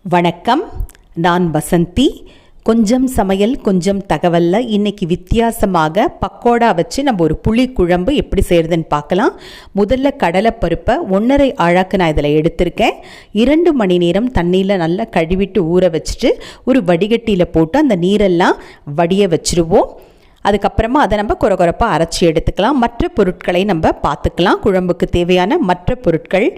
வணக்கம், நான் வசந்தி. கொஞ்சம் சமையல் கொஞ்சம் தகவலில் இன்றைக்கி வித்தியாசமாக பக்கோடா வச்சு நம்ம ஒரு புளி குழம்பு எப்படி செய்கிறதுன்னு பார்க்கலாம். முதல்ல கடலைப்பருப்பை 1.5 ஆழாக்கு நான் இதில் எடுத்திருக்கேன். 2 மணி நேரம் தண்ணியில் நல்லா கழுவிட்டு ஊற வச்சுட்டு ஒரு வடிகட்டியில் போட்டு அந்த நீரெல்லாம் வடிய வச்சுருவோம். அதுக்கப்புறமா அதை நம்ம கொரகொரப்பாக அரைச்சி எடுத்துக்கலாம். மற்ற பொருட்களை நம்ம பார்த்துக்கலாம். குழம்புக்கு தேவையான மற்ற பொருட்கள்: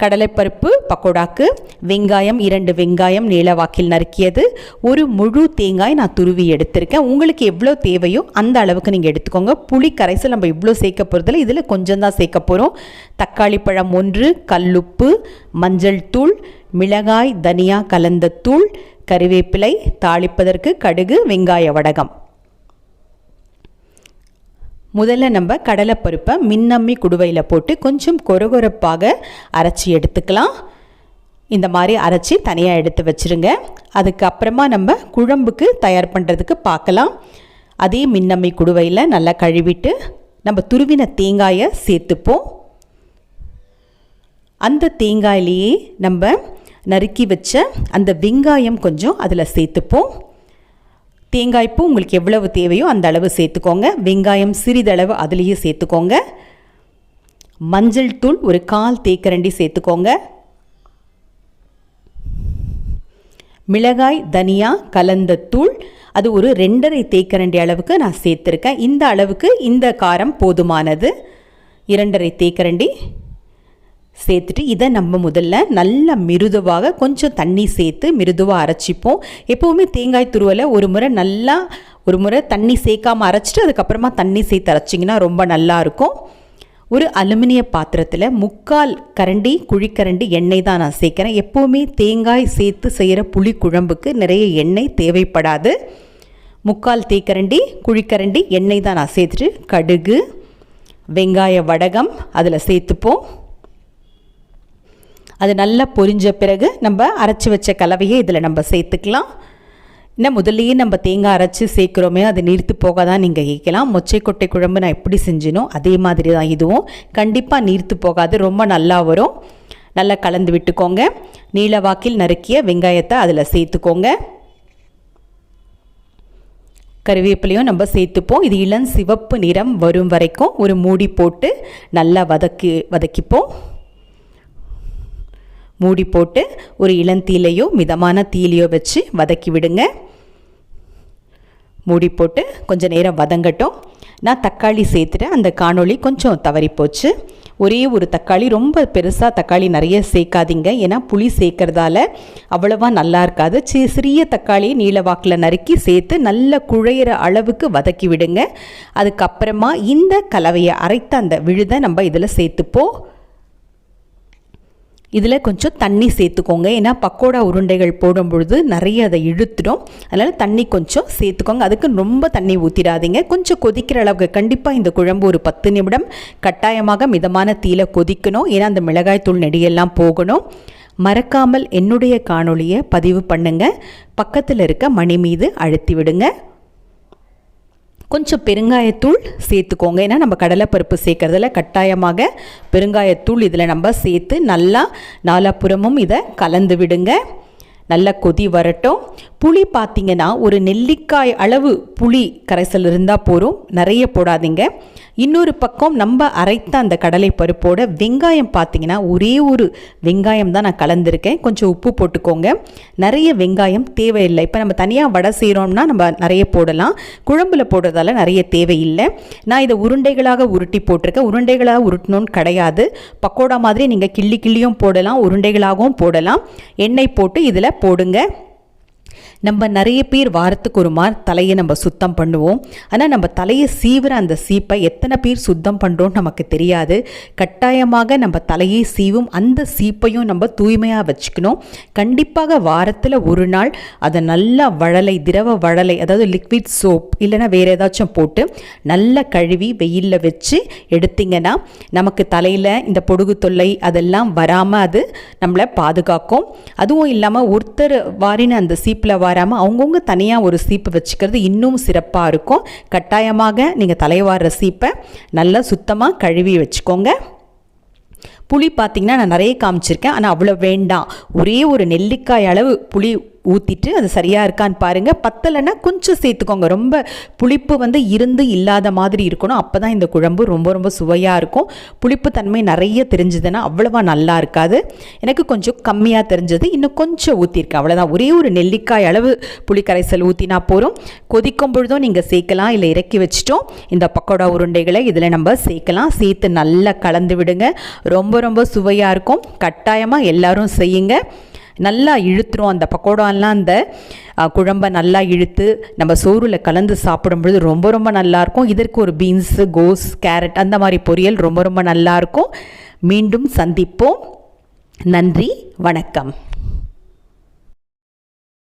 கடலைப்பருப்பு பக்கோடாக்கு, வெங்காயம் 2 வெங்காயம் நீளவாக்கில் நறுக்கியது, ஒரு முழு தேங்காய் நான் துருவி எடுத்திருக்கேன். உங்களுக்கு எவ்வளோ தேவையோ அந்த அளவுக்கு நீங்கள் எடுத்துக்கோங்க. புளி கரைசல் நம்ம இவ்வளோ சேர்க்க போகிறதில்ல, இதில் கொஞ்சம் தான் சேர்க்க போகிறோம். தக்காளி பழம் 1, கல்லுப்பு, மஞ்சள் தூள், மிளகாய் தனியா கலந்த தூள், கறிவேப்பிலை, தாளிப்பதற்கு கடுகு, வெங்காய வடகம். முதல்ல நம்ம கடலைப்பருப்பை மின்னம்மி குடுவையில் போட்டு கொஞ்சம் கொரகொரப்பாக அரைச்சி எடுத்துக்கலாம். இந்த மாதிரி அரைச்சி தனியாக எடுத்து வச்சுருங்க. அதுக்கப்புறமா நம்ம குழம்புக்கு தயார் பண்ணுறதுக்கு பார்க்கலாம். அதே மின்னம்மி குடுவையில் நல்லா கழுவிட்டு நம்ம துருவின தேங்காயை சேர்த்துப்போம். அந்த தேங்காயிலேயே நம்ம நறுக்கி வச்ச அந்த வெங்காயம் கொஞ்சம் அதில் சேர்த்துப்போம். தேங்காய்ப்பூ உங்களுக்கு எவ்வளவு தேவையோ அந்த அளவு சேர்த்துக்கோங்க. வெங்காயம் சிறிதளவு அதுலேயே சேர்த்துக்கோங்க. மஞ்சள் தூள் ஒரு 1/4 தேக்கரண்டி சேர்த்துக்கோங்க. மிளகாய் தனியா கலந்த தூள் அது ஒரு 2.5 தேக்கரண்டி அளவுக்கு நான் சேர்த்துருக்கேன். இந்த அளவுக்கு இந்த காரம் போதுமானது. 2.5 தேக்கரண்டி சேர்த்துட்டு இதை நம்ம முதல்ல நல்லா மிருதுவாக கொஞ்சம் தண்ணி சேர்த்து மிருதுவாக அரைச்சிப்போம். எப்போவுமே தேங்காய் துருவலை ஒரு முறை தண்ணி சேர்க்காமல் அரைச்சிட்டு அதுக்கப்புறமா தண்ணி சேர்த்து அரைச்சிங்கன்னா ரொம்ப நல்லாயிருக்கும். ஒரு அலுமினிய பாத்திரத்தில் 3/4 கரண்டி குழிக்கரண்டி எண்ணெய் தான் நான் சேர்க்குறேன். எப்போவுமே தேங்காய் சேர்த்து செய்கிற புளி குழம்புக்கு நிறைய எண்ணெய் தேவைப்படாது. 3/4 தேக்கரண்டி குழிக்கரண்டி எண்ணெய் தான் நான் சேர்த்துட்டு கடுகு, வெங்காய வடகம் அதில் சேர்த்துப்போம். அது நல்லா பொரிஞ்ச பிறகு நம்ம அரைச்சி வச்ச கலவையை இதில் நம்ம சேர்த்துக்கலாம். இன்னும் முதல்லையே நம்ம தேங்காய் அரைச்சி சேர்க்குறோமே, அது நீர்த்து போக தான் நீங்கள் கேட்கலாம். மொச்சை கொட்டை குழம்பு நான் எப்படி செஞ்சினோ அதே மாதிரி தான் இதுவும். கண்டிப்பாக நீர்த்து போகாது, ரொம்ப நல்லா வரும். நல்லா கலந்து விட்டுக்கோங்க. நீளவாக்கில் நறுக்கிய வெங்காயத்தை அதில் சேர்த்துக்கோங்க. கறிவேப்பிலையும் நம்ம சேர்த்துப்போம். இது இளம் சிவப்பு நிறம் வரும் வரைக்கும் ஒரு மூடி போட்டு நல்லா வதக்கிப்போம். மூடி போட்டு ஒரு இளந்தீலையோ மிதமான தீலையோ வச்சு வதக்கி விடுங்க. மூடி போட்டு கொஞ்சம் நேரம் வதங்கட்டும். நான் தக்காளி சேர்த்துட்டு அந்த காணொளி கொஞ்சம் தவறி போச்சு. ஒரே ஒரு தக்காளி, ரொம்ப பெருசாக தக்காளி நிறைய சேர்க்காதீங்க. ஏன்னா புளி சேர்க்கறதால அவ்வளவா நல்லா இருக்காது. சிறிய தக்காளி நீளவாக்கில் நறுக்கி சேர்த்து நல்ல குழையிற அளவுக்கு வதக்கி விடுங்க. அதுக்கப்புறமா இந்த கலவையை அரைத்த அந்த விழுதை நம்ம இதில் சேர்த்துப்போம். இதில் கொஞ்சம் தண்ணி சேர்த்துக்கோங்க. ஏன்னா பக்கோடா உருண்டைகள் போடும் பொழுது நிறைய அதை இழுத்துடும். அதனால் தண்ணி கொஞ்சம் சேர்த்துக்கோங்க. அதுக்கு ரொம்ப தண்ணி ஊற்றிடாதீங்க. கொஞ்சம் கொதிக்கிற அளவுக்கு கண்டிப்பாக இந்த குழம்பு ஒரு 10 நிமிடம் கட்டாயமாக மிதமான தீயில கொதிக்கணும். ஏன்னா அந்த மிளகாய் தூள் நெடியெல்லாம் போகணும். மறக்காமல் என்னுடைய காணொளியை பதிவு பண்ணுங்கள். பக்கத்தில் இருக்க மணி மீது அழுத்தி விடுங்க. கொஞ்சம் பெருங்காயத்தூள் சேர்த்துக்கோங்க. ஏன்னா நம்ம கடலைப்பருப்பு சேர்க்கறதுல கட்டாயமாக பெருங்காயத்தூள் இதில் நம்ம சேர்த்து நல்லா நாலாப்புறமும் இதை கலந்து விடுங்க. நல்லா கொதி வரட்டும். புளி பார்த்திங்கன்னா ஒரு நெல்லிக்காய் அளவு புளி கரைசல் இருந்தால் போதும், நிறைய போடாதீங்க. இன்னொரு பக்கம் நம்ம அரைத்த அந்த கடலை பருப்போட வெங்காயம் பார்த்திங்கன்னா ஒரே ஒரு வெங்காயம் தான் நான் கலந்துருக்கேன். கொஞ்சம் உப்பு போட்டுக்கோங்க. நிறைய வெங்காயம் தேவையில்லை. இப்போ நம்ம தனியாக வடை செய்கிறோம்னா நம்ம நிறைய போடலாம். குழம்புல போடுறதால நிறைய தேவையில்லை. நான் இதை உருண்டைகளாக உருட்டி போட்டிருக்கேன். உருண்டைகளாக உருட்டணும்னு கிடையாது. பக்கோடா மாதிரி நீங்கள் கிள்ளியும் போடலாம், உருண்டைகளாகவும் போடலாம். எண்ணெய் போட்டு இதில் போடுங்க. நம்ம நிறைய பேர் வாரத்துக்கு ஒரு மாதிரி தலையை நம்ம சுத்தம் பண்ணுவோம். ஆனால் நம்ம தலையை சீவுற அந்த சீப்பை எத்தனை பேர் சுத்தம் பண்ணுறோன்னு நமக்கு தெரியாது. கட்டாயமாக நம்ம தலையை சீவும் அந்த சீப்பையும் நம்ம தூய்மையாக வச்சுக்கணும். கண்டிப்பாக வாரத்தில் ஒரு நாள் அதை நல்லா திரவ வழலை, அதாவது லிக்விட் சோப் இல்லைனா வேறு ஏதாச்சும் போட்டு நல்லா கழுவி வெயிலில் வச்சு எடுத்திங்கன்னா நமக்கு தலையில் இந்த பொடுகு தொல்லை அதெல்லாம் வராமல் அது நம்மளை பாதுகாக்கும். அதுவும் இல்லாமல் ஒருத்தர் வாரின அந்த சீப்பில் வராமல் அவங்கவுங்க தனியாக ஒரு சீப்பு வச்சுக்கிறது இன்னும் சிறப்பாக இருக்கும். கட்டாயமாக நீங்கள் தலைவார சீப்பை நல்லா சுத்தமாக கழுவி வச்சுக்கோங்க. புளி பார்த்திங்கன்னா நான் நிறைய காமிச்சிருக்கேன், ஆனால் அவ்வளோ வேண்டாம். ஒரே ஒரு நெல்லிக்காய் அளவு புளி ஊற்றிட்டு அது சரியாக இருக்கான்னு பாருங்கள். பத்தலைன்னா கொஞ்சம் சேர்த்துக்கோங்க. ரொம்ப புளிப்பு வந்து இருந்து இல்லாத மாதிரி இருக்கணும். அப்போ தான் இந்த குழம்பு ரொம்ப ரொம்ப சுவையாக இருக்கும். புளிப்பு தன்மை நிறைய தெரிஞ்சதுன்னா அவ்வளோவா நல்லா இருக்காது. எனக்கு கொஞ்சம் கம்மியாக தெரிஞ்சது, இன்னும் கொஞ்சம் ஊற்றிருக்கேன், அவ்வளோதான். ஒரே ஒரு நெல்லிக்காய் அளவு புளி கரைசல் ஊற்றினா போகிறோம். கொதிக்கும் பொழுதும் நீங்கள் சேர்க்கலாம், இல்லை இறக்கி வச்சுட்டோம் இந்த பக்கோடா உருண்டைகளை இதில் நம்ம சேர்க்கலாம். சேர்த்து நல்லா கலந்து விடுங்க. ரொம்ப ரொம்ப சுவையாக இருக்கும். கட்டாயமாக எல்லாரும் செய்யுங்க. நல்லா இழுத்துரும் அந்த பக்கோடாலாம். அந்த குழம்பை நல்லா இழுத்து நம்ம சோறுல கலந்து சாப்பிடும் பொழுது ரொம்ப ரொம்ப நல்லாயிருக்கும். இதற்கு ஒரு பீன்ஸு, கோஸ், கேரட் அந்த மாதிரி பொரியல் ரொம்ப ரொம்ப நல்லாயிருக்கும். மீண்டும் சந்திப்போம். நன்றி, வணக்கம்.